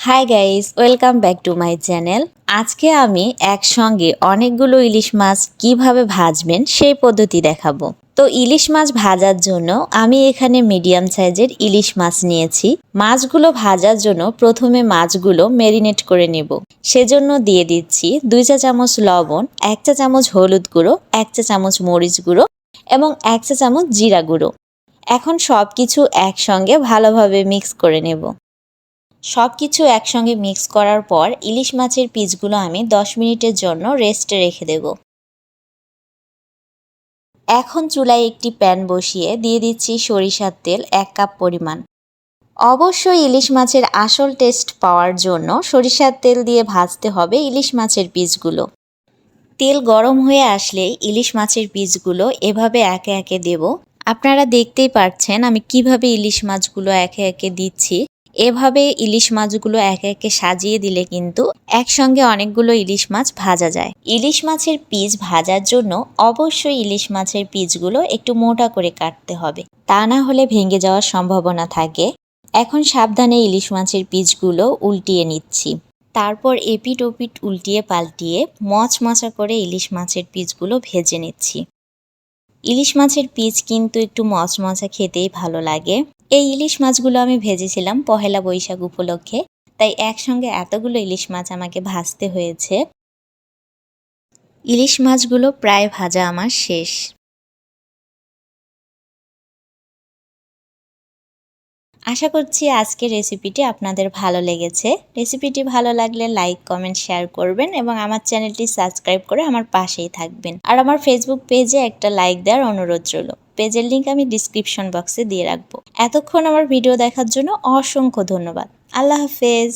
Hi guys, welcome back to my channel. আজকে আমি একসঙ্গে অনেকগুলো ইলিশ মাছ কিভাবে ভাজবেন সেই পদ্ধতি দেখাবো। তো ইলিশ মাছ ভাজার জন্য আমি এখানে মিডিয়াম সাইজের ইলিশ মাছ নিয়েছি। মাছগুলো ভাজার জন্য প্রথমে মাছগুলো ম্যারিনেট করে নেব। সেজন্য দিয়ে দিচ্ছি 2 চা চামচ লবণ, 1 চা চামচ হলুদ গুঁড়ো, 1 চা চামচ মরিচ গুঁড়ো এবং 1 চা চামচ জিরা গুঁড়ো। এখন সব কিছু একসঙ্গে ভালোভাবে মিক্স করে নেব। সব কিছু একসঙ্গে মিক্স করার পর ইলিশ মাছের পিসগুলো আমি 10 মিনিটের জন্য রেস্টে রেখে দেব। এখন চুলায় একটি প্যান বসিয়ে দিয়ে দিচ্ছি সরিষার তেল 1 কাপ পরিমাণ। অবশ্যই ইলিশ মাছের আসল টেস্ট পাওয়ার জন্য সরিষার তেল দিয়ে ভাজতে হবে ইলিশ মাছের পিসগুলো। তেল গরম হয়ে আসলে ইলিশ মাছের পিসগুলো এভাবে একে একে দেব। আপনারা দেখতেই পাচ্ছেন আমি কিভাবে ইলিশ মাছগুলো একে একে দিচ্ছি। এভাবে ইলিশ মাছগুলো একে একে সাজিয়ে দিলে কিন্তু একসঙ্গে অনেকগুলো ইলিশ মাছ ভাজা যায়। ইলিশ মাছের পিস ভাজার জন্য অবশ্যই ইলিশ মাছের পিসগুলো একটু মোটা করে কাটতে হবে, তা না হলে ভেঙে যাওয়ার সম্ভাবনা থাকে। এখন সাবধানে ইলিশ মাছের পিসগুলো উল্টিয়ে নিচ্ছি। তারপর এপিট ওপিট উল্টিয়ে পাল্টিয়ে মচমচা করে ইলিশ মাছের পিসগুলো ভেজে নিচ্ছি। ইলিশ মাছের পিস কিন্তু একটু মচমচা খেতেই ভালো লাগে। এই ইলিশ মাছগুলো আমি ভেজেছিলাম পহেলা বৈশাখ উপলক্ষে, তাই একসঙ্গে এতগুলো ইলিশ মাছ আমাকে ভাজতে হয়েছে। ইলিশ মাছগুলো প্রায় ভাজা আমার শেষ। আশা করছি আজকের রেসিপিটি আপনাদের ভালো লেগেছে। রেসিপিটি ভালো লাগলে লাইক, কমেন্ট, শেয়ার করবেন এবং আমার চ্যানেলটি সাবস্ক্রাইব করে আমার পাশেই থাকবেন। আর আমার ফেসবুক পেজে একটা লাইক দেওয়ার অনুরোধ রইল। পেজের লিঙ্ক আমি ডিসক্রিপশন বক্সে দিয়ে রাখবো। এতক্ষণ আমার ভিডিও দেখার জন্য অসংখ্য ধন্যবাদ। আল্লাহ হাফেজ।